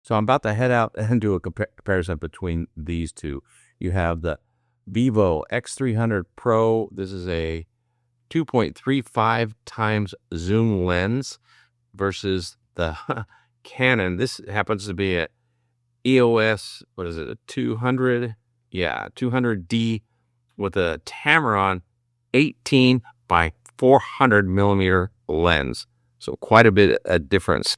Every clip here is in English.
So I'm about to head out and do a comparison between these two. You have the Vivo X300 Pro. This is a 2.35 times zoom lens versus the Canon. This happens to be a EOS, what is it, a 200? Yeah, 200D with a Tamron 18 by 400 millimeter lens. So quite a bit of difference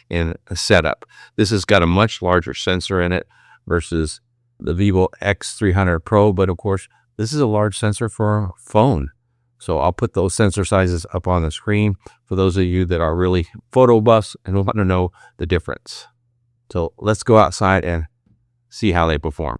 in setup. This has got a much larger sensor in it versus the Vivo X300 Pro, but of course, this is a large sensor for a phone. So I'll put those sensor sizes up on the screen for those of you that are really photo buffs and want to know the difference. So let's go outside and see how they perform.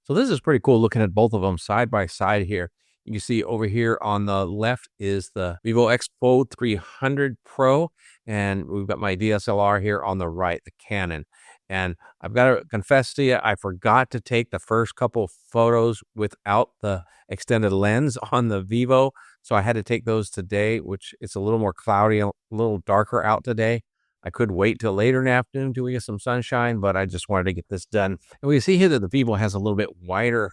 So this is pretty cool looking at both of them side by side here. You can see over here on the left is the Vivo X300 Pro, and we've got my DSLR here on the right, the Canon. And I've got to confess to you, I forgot to take the first couple photos without the extended lens on the Vivo. So I had to take those today, which it's a little more cloudy, a little darker out today. I could wait till later in the afternoon till we get some sunshine, but I just wanted to get this done. And we see here that the Vivo has a little bit wider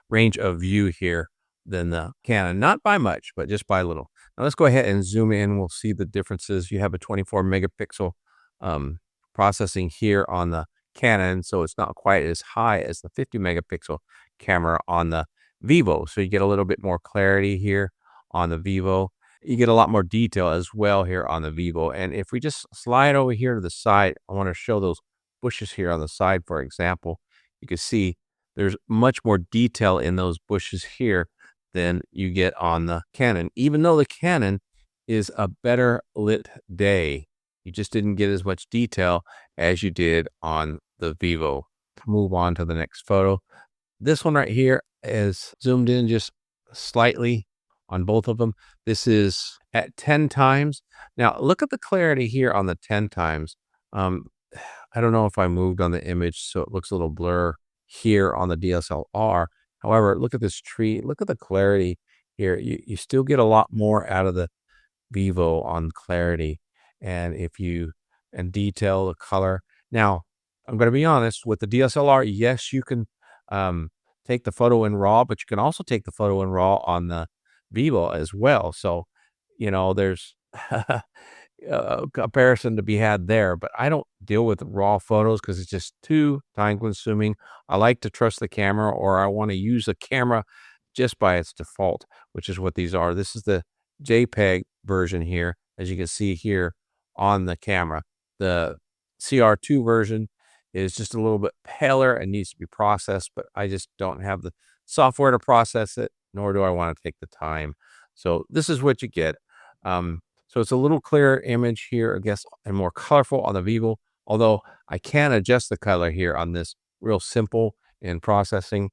range of view here than the Canon. Not by much, but just by a little. Now let's go ahead and zoom in. We'll see the differences. You have a 24 megapixel processing here on the Canon, so it's not quite as high as the 50 megapixel camera on the Vivo. So you get a little bit more clarity here on the Vivo. You get a lot more detail as well here on the Vivo. And if we just slide over here to the side, I want to show those bushes here on the side, for example. You can see there's much more detail in those bushes here than you get on the Canon. Even though the Canon is a better lit day, you just didn't get as much detail as you did on the Vivo. Move on to the next photo. This one right here is zoomed in just slightly on both of them. This is at 10 times. Now look at the clarity here on the 10 times. I don't know if I moved on the image, so it looks a little blur here on the DSLR. However, look at this tree. Look at the clarity here. You still get a lot more out of the Vivo on clarity. And if you detail the color. Now, I'm going to be honest with the DSLR. Yes, you can take the photo in RAW, but you can also take the photo in RAW on the Vivo as well. So, you know, there's a comparison to be had there, but I don't deal with raw photos because it's just too time consuming. I like to trust the camera, or I want to use the camera just by its default, which is what these are. This is the JPEG version here, as you can see here on the camera. The CR2 version is just a little bit paler and needs to be processed, but I just don't have the software to process it, nor do I want to take the time. So this is what you get. So it's a little clearer image here, I guess, and more colorful on the Vivo, although I can adjust the color here on this real simple in processing,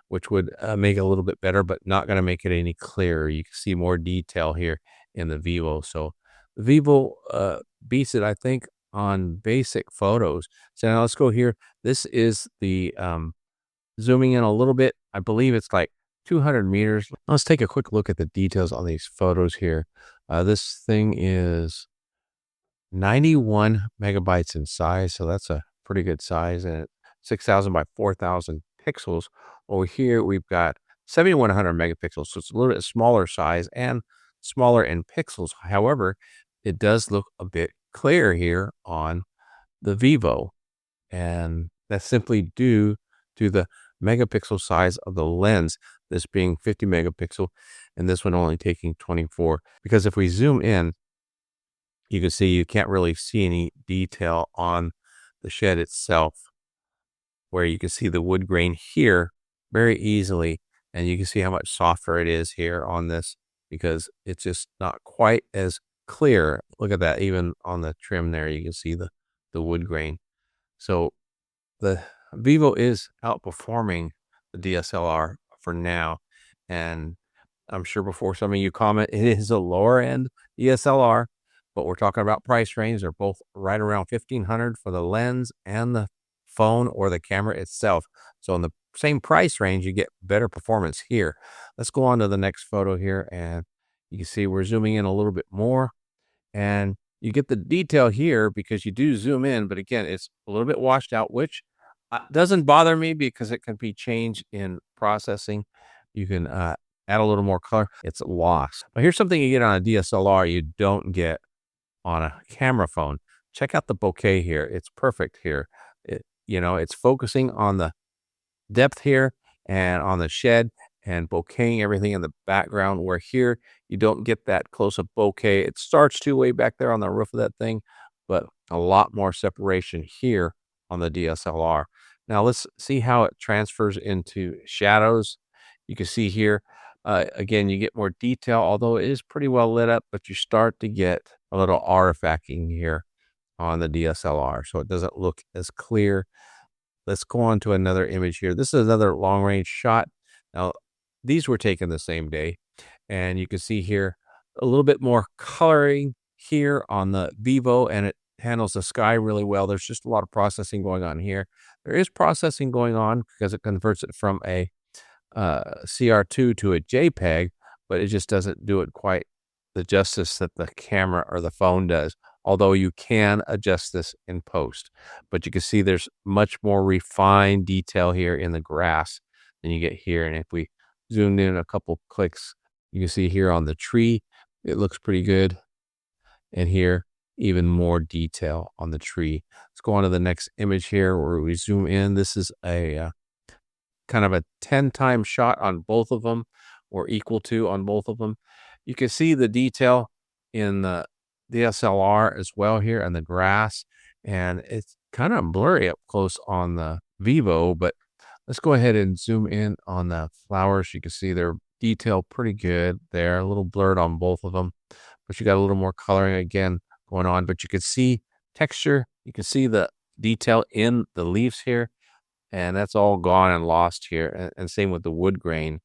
which would make it a little bit better, but not going to make it any clearer. You can see more detail here in the Vivo. So the Vivo beats it, I think, on basic photos. So now let's go here. This is the zooming in a little bit. I believe it's like 200 meters. Let's take a quick look at the details on these photos here. This thing is 91 megabytes in size, so that's a pretty good size, and 6,000 by 4,000 pixels. Over here, we've got 7,100 megapixels, so it's a little bit smaller size and smaller in pixels. However, it does look a bit clear here on the Vivo, and that's simply due to the megapixel size of the lens, this being 50 megapixel and this one only taking 24. Because if we zoom in, you can see you can't really see any detail on the shed itself, where you can see the wood grain here very easily, and you can see how much softer it is here on this because it's just not quite as clear. Look at that, even on the trim there, you can see the wood grain. So the Vivo is outperforming the DSLR for now, and I'm sure before some of you comment, it is a lower end DSLR, but we're talking about price range. They're both right around $1,500 for the lens and the phone or the camera itself. So in the same price range, you get better performance here. Let's go on to the next photo here, and you can see we're zooming in a little bit more, and You get the detail here because you do zoom in, but again, it's a little bit washed out, which doesn't bother me because it can be changed in processing. You can add a little more color. It's lost. But here's something you get on a DSLR you don't get on a camera phone. Check out the bokeh here. It's perfect here. It's focusing on the depth here and on the shed and bokehing everything in the background, where here you don't get that close-up bokeh. It starts to way back there on the roof of that thing, but a lot more separation here on the DSLR. Now let's see how it transfers into shadows. You can see here, again, you get more detail, although it is pretty well lit up, but you start to get a little artifacting here on the DSLR, so it doesn't look as clear. Let's go on to another image here. This is another long range shot. Now, these were taken the same day, and you can see here a little bit more coloring here on the Vivo, and it handles the sky really well. There's just a lot of processing going on here. There is processing going on because it converts it from a CR2 to a JPEG, but it just doesn't do it quite the justice that the camera or the phone does, although you can adjust this in post. But you can see there's much more refined detail here in the grass than you get here. And if we zoomed in a couple clicks, you can see here on the tree, it looks pretty good. And here, even more detail on the tree. Let's go on to the next image here where we zoom in. This is a kind of a 10 time shot on both of them, or equal to on both of them. You can see the detail in the DSLR as well here and the grass, and it's kind of blurry up close on the Vivo, but let's go ahead and zoom in on the flowers. You can see they're detailed pretty good there, a little blurred on both of them, but you got a little more coloring again going on, but you can see texture. You can see the detail in the leaves here, and that's all gone and lost here. And same with the wood grain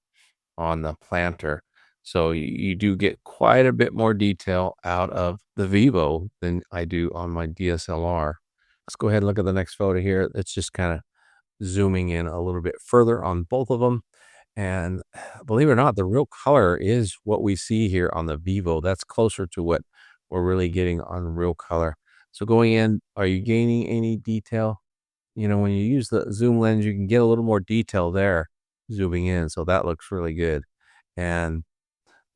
on the planter. So you do get quite a bit more detail out of the Vivo than I do on my DSLR. Let's go ahead and look at the next photo here. It's just kind of zooming in a little bit further on both of them. And believe it or not, the real color is what we see here on the Vivo. That's closer to what we're really getting on real color. So going in, are you gaining any detail? When you use the zoom lens, you can get a little more detail there zooming in. So that looks really good. And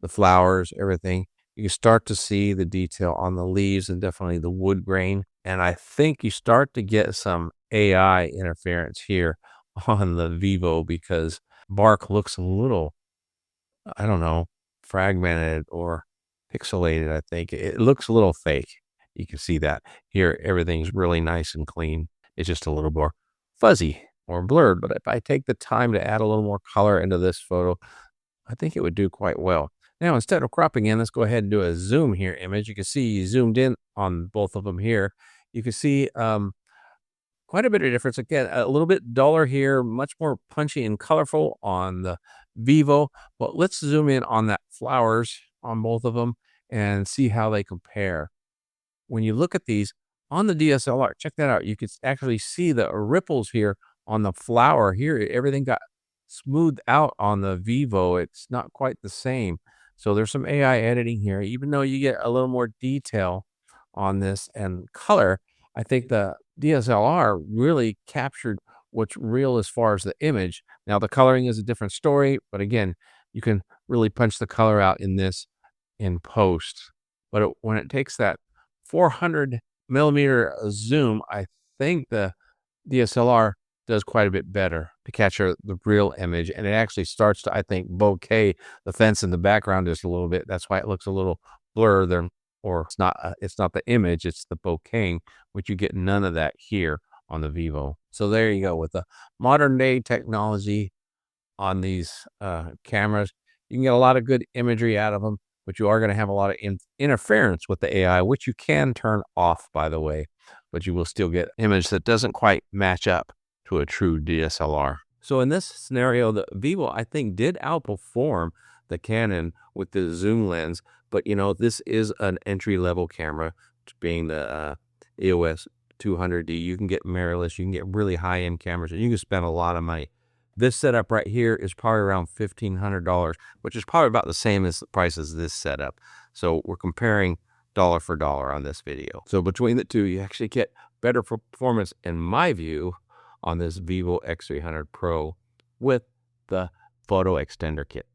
the flowers, everything, you start to see the detail on the leaves and definitely the wood grain. And I think you start to get some AI interference here on the Vivo because bark looks a little, I don't know, fragmented or pixelated. I think it looks a little fake. You can see that here. Everything's really nice and clean. It's just a little more fuzzy or blurred. But if I take the time to add a little more color into this photo, I think it would do quite well. Now, instead of cropping in, let's go ahead and do a zoom here image. You can see you zoomed in on both of them here. You can see quite a bit of difference. Again, a little bit duller here, much more punchy and colorful on the Vivo. But let's zoom in on that flowers on both of them and see how they compare. When you look at these on the DSLR, check that out. You can actually see the ripples here on the flower here. Everything got smoothed out on the Vivo. It's not quite the same. So there's some AI editing here. Even though you get a little more detail on this and color, I think the DSLR really captured what's real as far as the image. Now the coloring is a different story, but again, you can really punch the color out in this in post. But when it takes that 400 millimeter zoom, I think the DSLR does quite a bit better to capture the real image, and it actually starts to, I think, bokeh the fence in the background just a little bit. That's why it looks a little blurred there, or it's not the image, it's the bokehing, which you get none of that here on the Vivo. So there you go. With the modern day technology on these cameras, you can get a lot of good imagery out of them, but you are going to have a lot of interference with the AI, which you can turn off, by the way, but you will still get image that doesn't quite match up to a true DSLR. So in this scenario, the Vivo, I think, did outperform the Canon with the zoom lens, but this is an entry-level camera, being the EOS 200D. You can get mirrorless, you can get really high-end cameras, and you can spend a lot of money. This setup right here is probably around $1,500, which is probably about the same as the price as this setup. So we're comparing dollar for dollar on this video. So between the two, you actually get better performance, in my view, on this Vivo X300 Pro with the photo extender kit.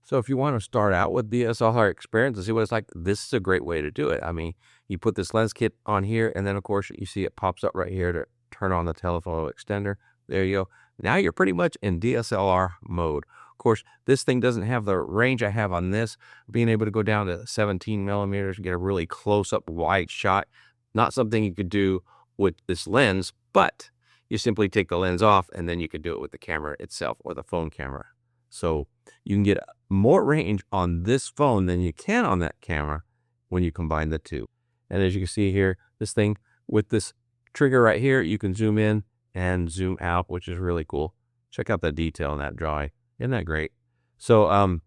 So if you want to start out with DSLR experience and see what it's like, this is a great way to do it. I mean, you put this lens kit on here, and then of course you see it pops up right here to turn on the telephoto extender. There you go. Now you're pretty much in DSLR mode. Of course, this thing doesn't have the range I have on this, being able to go down to 17 millimeters and get a really close-up wide shot. Not something you could do with this lens, but you simply take the lens off, and then you could do it with the camera itself or the phone camera. So you can get more range on this phone than you can on that camera when you combine the two. And as you can see here, this thing with this trigger right here, you can zoom in and zoom out, which is really cool. Check out the detail in that drawing. Isn't that great? So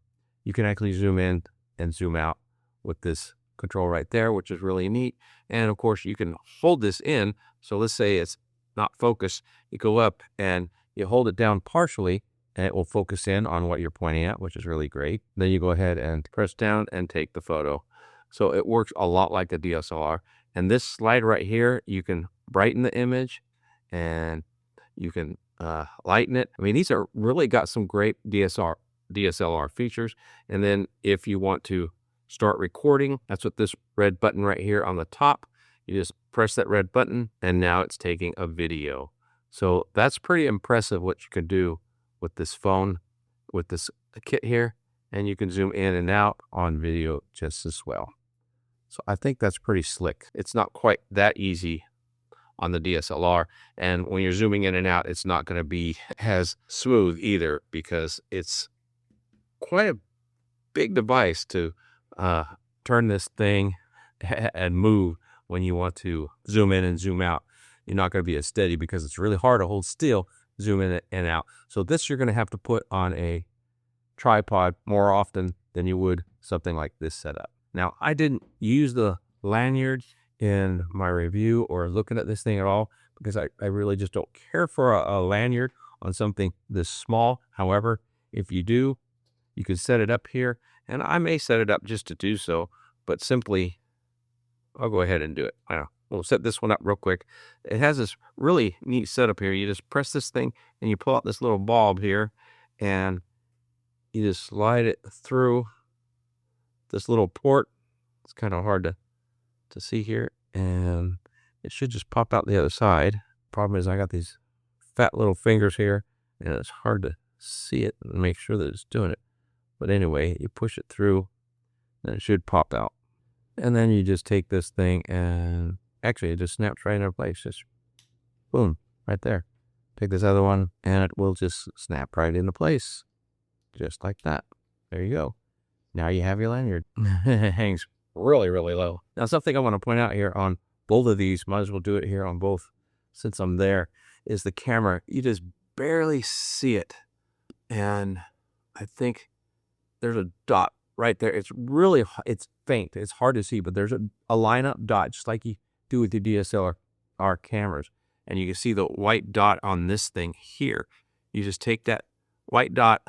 you can actually zoom in and zoom out with this control right there, which is really neat. And of course, you can hold this in. So let's say it's not focused. You go up and you hold it down partially, and it will focus in on what you're pointing at, which is really great. Then you go ahead and press down and take the photo. So it works a lot like a DSLR. And this slide right here, you can brighten the image and you can lighten it. I mean, these are really got some great DSLR features. And then if you want to start recording, that's what this red button right here on the top, you just press that red button and now it's taking a video. So that's pretty impressive what you can do with this phone, with this kit here, and you can zoom in and out on video just as well. So I think that's pretty slick. It's not quite that easy on the DSLR, and when you're zooming in and out, it's not going to be as smooth either, because it's quite a big device to turn this thing and move when you want to zoom in and zoom out. You're not going to be as steady because it's really hard to hold still, zoom in and out. So this you're going to have to put on a tripod more often than you would something like this setup. Now, I didn't use the lanyard in my review or looking at this thing at all, because I really just don't care for a lanyard on something this small. However, if you do, you can set it up here, and I may set it up just to do so, but simply, I'll go ahead and do it. We'll set this one up real quick. It has this really neat setup here. You just press this thing and you pull out this little bulb here, and you just slide it through this little port. It's kind of hard to see here, and it should just pop out the other side. Problem is I got these fat little fingers here, and it's hard to see it and make sure that it's doing it. But anyway, you push it through, and it should pop out. And then you just take this thing, and actually it just snaps right into place. Just boom, right there. Take this other one, and it will just snap right into place. Just like that. There you go. Now you have your lanyard. It hangs really, really low. Now, something I want to point out here on both of these, might as well do it here on both since I'm there, is the camera. You just barely see it. And I think there's a dot right there. It's faint. It's hard to see, but there's a line-up dot, just like you do with your DSLR cameras. And you can see the white dot on this thing here. You just take that white dot,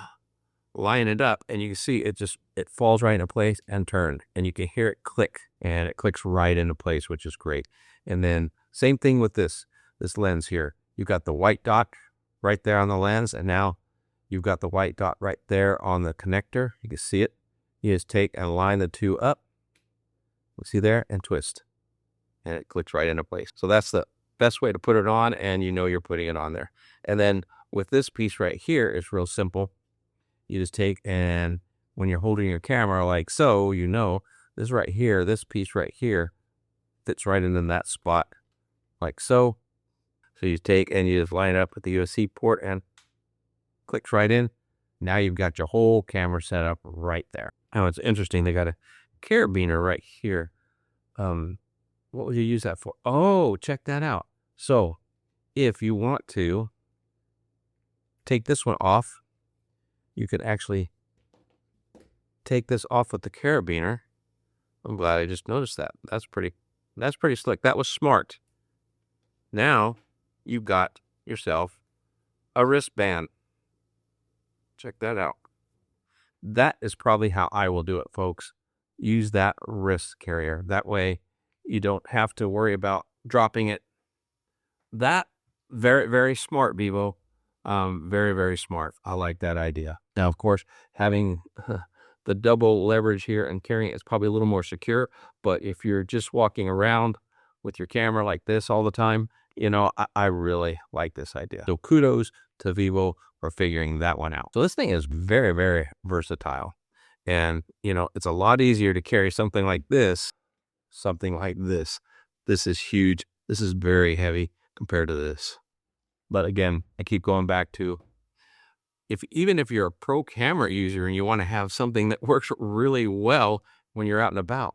line it up, and you can see it falls right into place and turn, and you can hear it click, and it clicks right into place, which is great. And then same thing with this lens here. You've got the white dot right there on the lens, and now you've got the white dot right there on the connector. You can see it. You just take and line the two up. See there, and twist, and it clicks right into place. So that's the best way to put it on, and you know you're putting it on there. And then with this piece right here, it's real simple. You just take, and when you're holding your camera like so, you know, this right here, this piece right here fits right in that spot like so. So you take and you just line it up with the USB port and clicks right in. Now you've got your whole camera set up right there. Now it's interesting, they got a carabiner right here. What would you use that for? Oh, check that out. So if you want to take this one off, you could actually take this off with the carabiner. I'm glad I just noticed that. That's pretty slick. That was smart. Now you've got yourself a wristband. Check that out. That is probably how I will do it, folks. use that wrist carrier. That way you don't have to worry about dropping it. That very, very smart, Vivo. Very, very smart. I like that idea. Now, of course, having the double leverage here and carrying it is probably a little more secure, but if you're just walking around with your camera like this all the time, you know, I really like this idea. So kudos to Vivo for figuring that one out. So this thing is very, very versatile. And, you know, it's a lot easier to carry something like this. This is huge. This is very heavy compared to this. But again, I keep going back to, even if you're a pro camera user and you want to have something that works really well when you're out and about,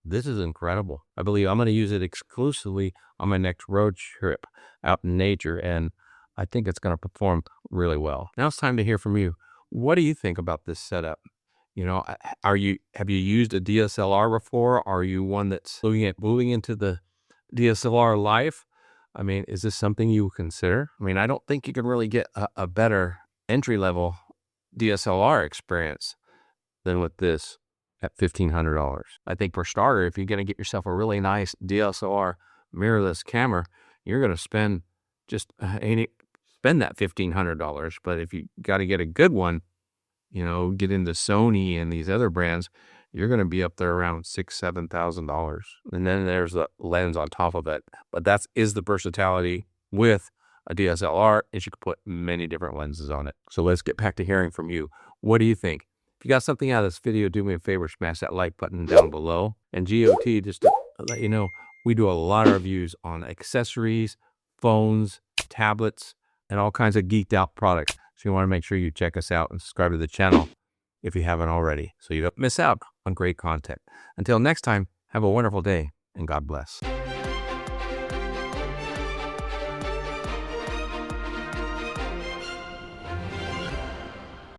this is incredible. I believe I'm going to use it exclusively on my next road trip out in nature, and I think it's going to perform really well. Now it's time to hear from you. What do you think about this setup? You know, have you used a DSLR before? Are you one that's looking at moving into the DSLR life? I mean, is this something you would consider? I mean, I don't think you can really get a better entry-level DSLR experience than with this at $1,500. I think for starter, if you're going to get yourself a really nice DSLR mirrorless camera, you're going to spend that $1,500. But if you got to get a good one, you know, get into Sony and these other brands, you're going to be up there around $6,000-$7,000. And then there's the lens on top of it. But that is the versatility with a DSLR, is you can put many different lenses on it. So let's get back to hearing from you. What do you think? If you got something out of this video, do me a favor, smash that like button down below. And GOT, just to let you know, we do a lot of reviews on accessories, phones, tablets, and all kinds of geeked out products. So you want to make sure you check us out and subscribe to the channel if you haven't already, so you don't miss out on great content. Until next time, have a wonderful day and God bless.